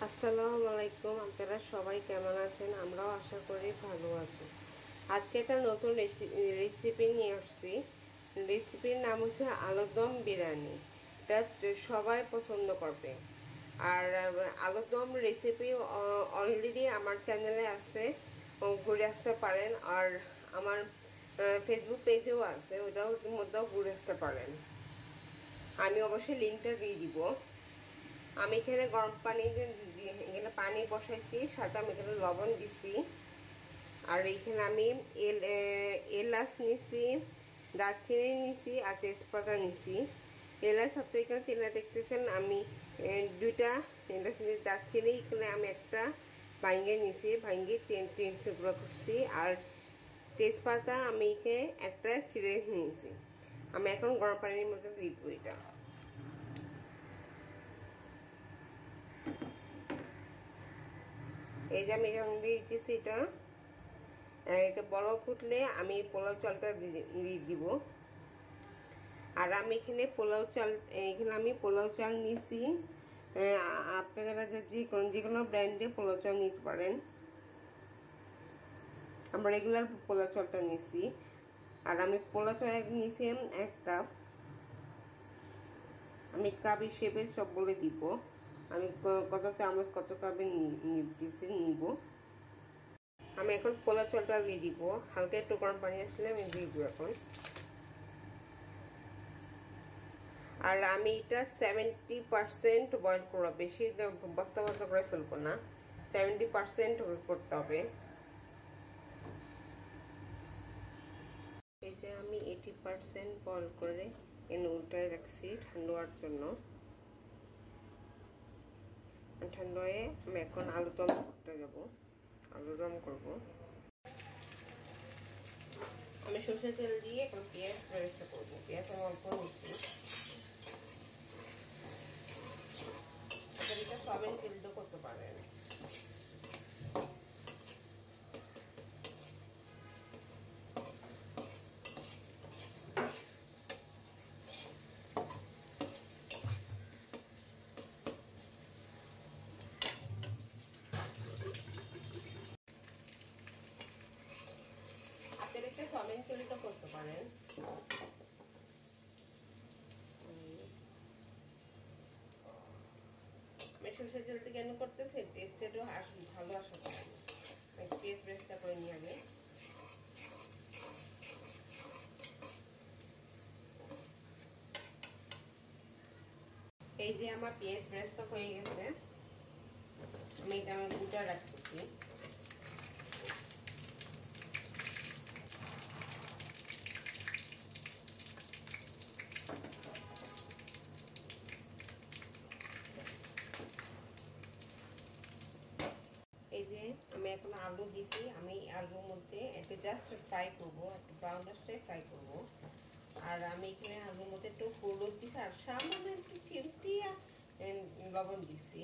আসসালামু আলাইকুম। আপনারা সবাই কেমন আছেন? আমরাও আশা করি ভালো আছি। আজকে একটা নতুন রেসিপি নিয়ে আসছি। রেসিপির নাম হচ্ছে আলুর দম বিরিয়ানি। এটা সবাই পছন্দ করবে। আর আলুর দম রেসিপি অলরেডি আমার চ্যানেলে আছে, ঘুরে আসতে পারেন। আর আমার ফেসবুক পেজেও আছে, ওটাও মধ্যেও ঘুরে আসতে পারেন। আমি অবশ্যই লিঙ্কটা দিয়ে দিব। আমি এখানে গরম পানি এখানে পানি বসাইছি, সাথে আমি এখানে লবণ দিছি। আর এইখানে আমি এলাচ নিছি, দারচিনি নিছি আর তেজপাতা নিছি। এলাচ আপনি এখানে তেলে দেখতেছেন, আমি দুইটা এলাচ নিয়েছি। দারচিনি এখানে আমি একটা ভাঙ্গে নিছি, ভাঙ্গে তিন টুকরো করছি। আর তেজপাতা আমি এখানে একটা ছিঁড়ে নিয়েছি। আমি এখন গরম পানির মধ্যে দিব এটা। এই যে আমি এখানে দিয়ে দিচ্ছি এটা। এটা বলক উঠলে আমি পোলাও চালটা দিয়ে দিব। আর আমি এখানে পোলাও চাল নিছি। আপনারা যে কোনো ব্র্যান্ডে পোলাও চাল নিতে পারেন। আমরা রেগুলার পোলাও চালটা নিছি। আর আমি পোলাও চাল নিছি 1 কাপ। আমি কাপ হিসেবে সব বলে দিব, আমি কত চামচ কত কাপে নিব। আমি এখন পোলাও চালটা দিয়ে দিব। হালকা একটু গরম পানি আসলে আমি দিয়ে দিব এখন। আর আমি এটা 70% বয়েল করবো, বেশি বস্তা বস্তা করে ফেলবো না, 70% করতে হবে। এই যে আমি 80% বয়েল করে এনে উল্টায় রাখছি ঠান্ডা হওয়ার জন্য। ঠান্ডা হয়ে আমি এখন আলুদম করতে যাবো, আলুদম করবো। আমি সরষের তেল দিয়ে এখন পেঁয়াজ বেরেস্তা করবো। পেঁয়াজ আমি অল্প নিচ্ছি। এটা সয়াবিন তেল দিয়ে করতে পারেন। আপনারা একটা সয়াবিন তেলটা করতে পারেন। আমি সরষের তেলটা কেন করতেছি, টেস্টটাও ভালো আসা করে। পেঁয়াজ বেরেস্তা করে নিয়ে আগে। এই যে আমার পেঁয়াজ বেরেস্তা হয়ে গেছে, আমি এটা গুঁটা রাখতেছি। এই যে আমি এখন আলু দিছি, আমি আলুর মধ্যে একটু জাস্ট ফ্রাই করবো, একটু ব্রাউন ফ্রাই করবো। আর আমি এখানে আলুর মধ্যে একটু হলুদ দিছি আর সামান্য একটু চিমটি লবণ দিছি।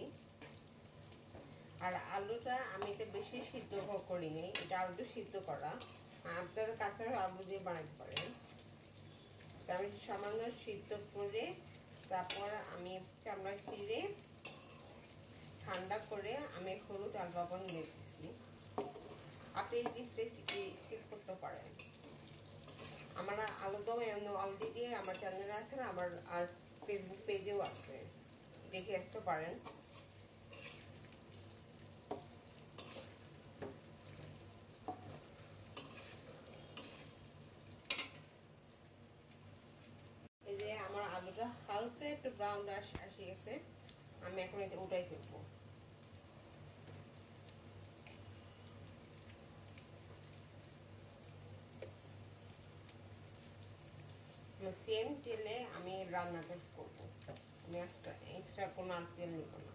আর আলুটা আমি এটা বেশি সিদ্ধ করিনি, এটা আলু সিদ্ধ করা। আপনারা কাঁচা আলু দিয়ে বানাতে পারেন। আমি সামান্য সিদ্ধ করে তারপর আমি চামড়া চিড়ে ঠান্ডা করে আমি হলুদ আর লবণ দিয়ে দিচ্ছি। আপনি এই রেসিপি স্কিপ করতে পারেন। আমার আলুদম অলরেডি আমার চ্যানেলে আছে, না আমার আর ফেসবুক পেজেও আছে, দেখে আসতে পারেন। এই যে আমার আলুটা হালকা একটু ব্রাউন আসে গেছে, আমি এখন এটা উঠাই ফেলবো। সেম তেলে আমি রান্নাটা করবো, আমি এক্সট্রা কোনো আর তেল নিব না।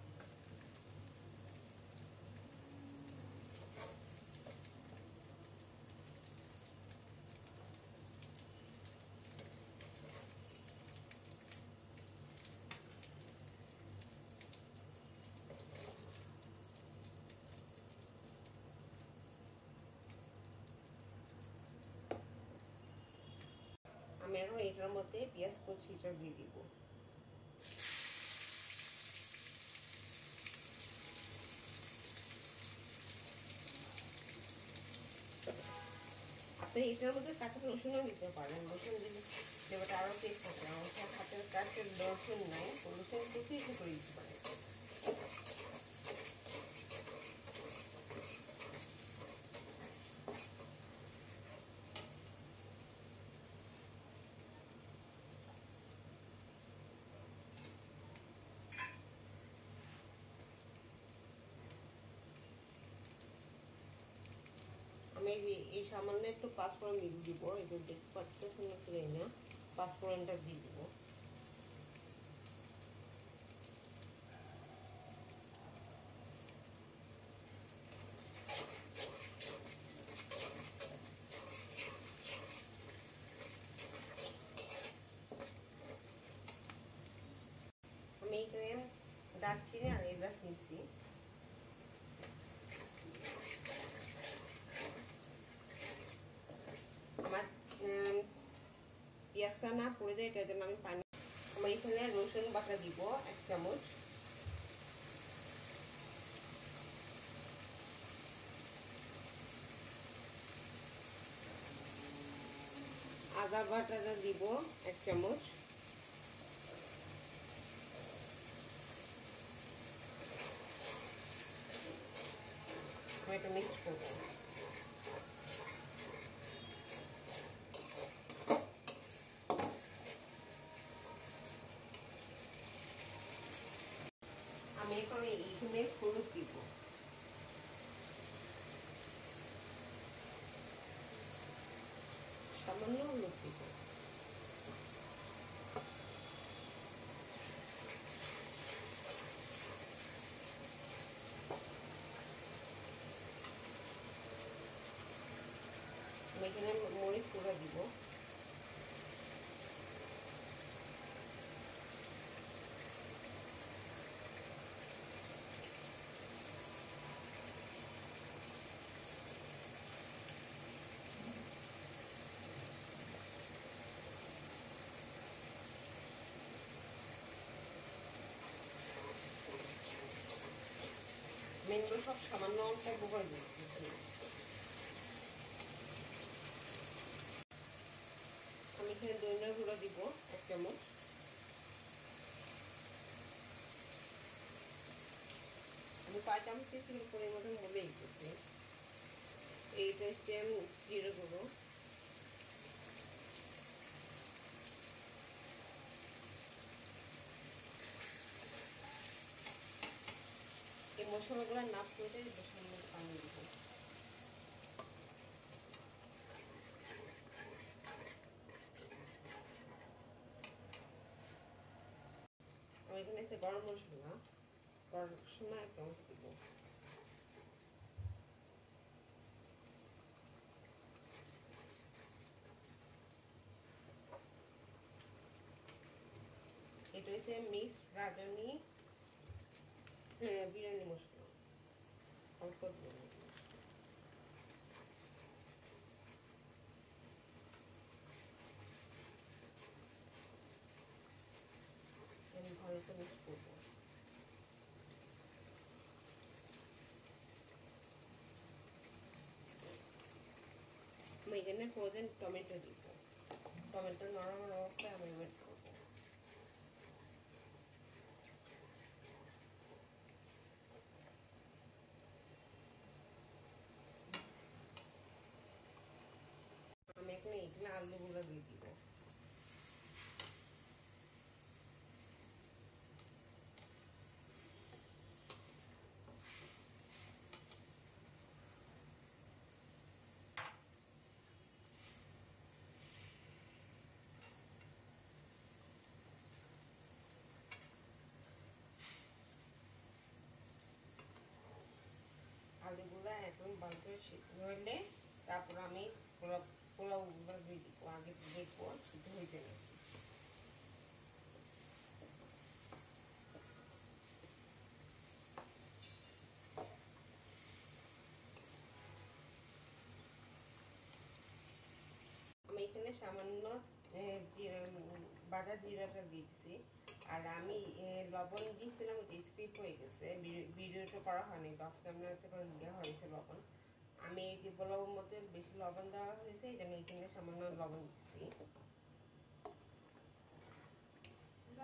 আমি এখন এটার মধ্যে পেঁয়াজ কুচিটা দিয়ে দিব। আপনি এটার মধ্যে কাঁচা রসুনও দিতে পারেন, রসুন দিলে ফ্লেভারটা আরও টেস্ট থাকে। আমার হাতের কাছে রসুন নাই, রসুন কুচি করে দিতে পারেন। আমি এই সামান্য একটু পাঁচফোড়ন দিয়ে দিব, এটা দেখতে পাচ্ছেন না, পাঁচফোড়নটা দিয়ে দিব। আমি এখানে দারচিনি আর এলাচ নিচ্ছি। আমার পেঁয়াজটা না পড়ে যায়, এটার জন্য আমি পানি। আমি এখানে রসুন বাটা দিব 1 চামচ, আদা বাটাটা দিব 1 চামচ, আমি এটা মিক্স করবো। আমি এখন এইখানে হলুদ দিব, সামান্য হলুদ দিব। আমি এখানে মরিচ গুঁড়া দিব, মেনগুলো সব সামান্য অল্প করে দিচ্ছি। আমি এখানে ধনিয়া গুঁড়ো দিব 1 চামচ, আমি 5 চামচ তেল পরিমাণ বলে দিচ্ছি। এইটা হচ্ছে জিরে গুঁড়ো, এই মশলাগুলো না করে সামান্য পানি দিব। আমি এখানে আছে গরম মশলা, গরম মশলা 1 চামচ দিব। এটা হচ্ছে মিক্সড রাঁধুনি বিরিয়ানি মশলা, অল্প দিব। আমি ভালো করে মিক্স করবো। আমি এখানে ফ্রোজেন টমেটো দিব, টমেটো নরম অবস্থায় আমি ওয়েট করবো। আমি এখানে আলুগুলো দিয়ে দিব। আলুগুলো একদম ভালো করে সিদ্ধ হইলে তারপর আমি পোলাওগুলো দিয়ে দিব, আগে দেখবো সিদ্ধ হইতে না। আমি এখানে সামান্য বাটা জিরাটা দিচ্ছি। আর আমি লবণ দিয়েছিলাম, ওটা স্কিপ হয়ে গেছে, ভিডিওটা করা হয়নি, অফ ক্যামেরাতে করে দেওয়া হয়েছে লবণ। আমি এই যে পোলাওর মধ্যে বেশি লবণ দেওয়া হয়েছে, এই জন্য এখানে সামান্য লবণ দিচ্ছি।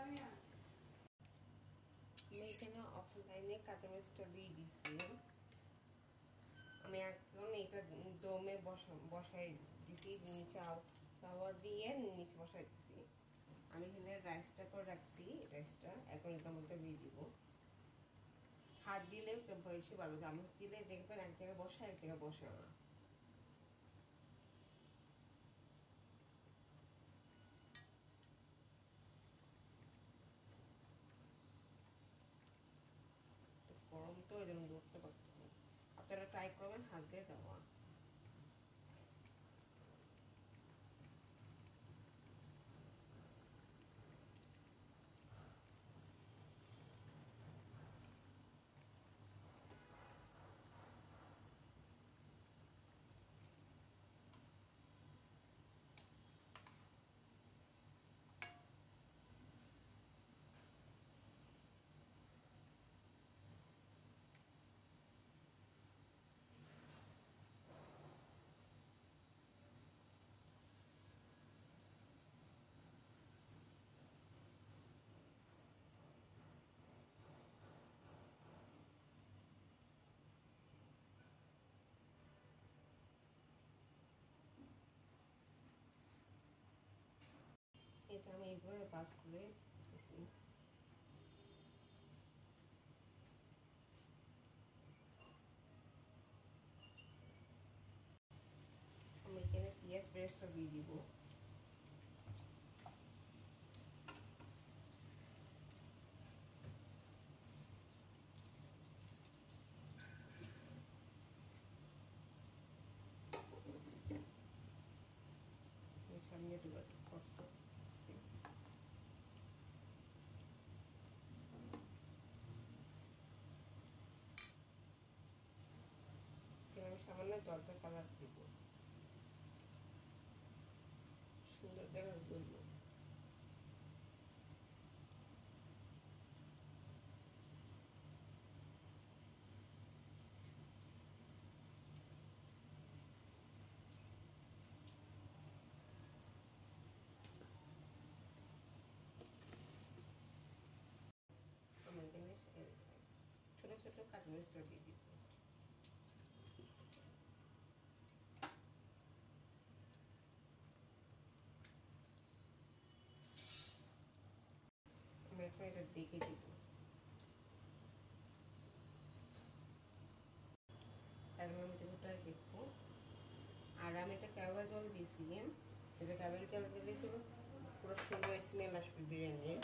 আমি এখানে অফলাইনে কাঁচামরিচটা দিয়ে দিচ্ছি। আমি এখন এটা দমে বসাই দিছি, নিচে তাওয়া দিয়ে নিচে বসাই দিচ্ছি। আমি এখানে রাইসটা করে রাখছি, রাইসটা এখন এটার মধ্যে দিয়ে দিব। হাত দিলে বেশি ভালো, চামচ দিলে দেখবেন এক জায়গায় বসা এক জায়গায় বসে না। গরম তো এই জন্য ধরতে পারতেছি না। আপনারা ট্রাই করবেন হাত দিয়ে দেওয়া। এটা আমি এইভাবে পাস করে দিচ্ছি। আমি এখানে পেঁয়াজ পেস্টটা দিয়ে দিব। সামনে ডুবাতে করতেছি। আমি সামান্য জলটা কালার দিব, সুন্দর কালার দিব। আমার এখানে ছোট ছোট কাঁচামরিচটা দিয়ে দিব। আমি এখন এটা ডেকে দিব। এখন আমি কিছুটা দেখবো। আর আমি এটা কেওড়া জল দিয়েছি, এটা কেওড়া জল দিলে পুরো সুন্দর স্মেল আসবে বিরিয়ানির।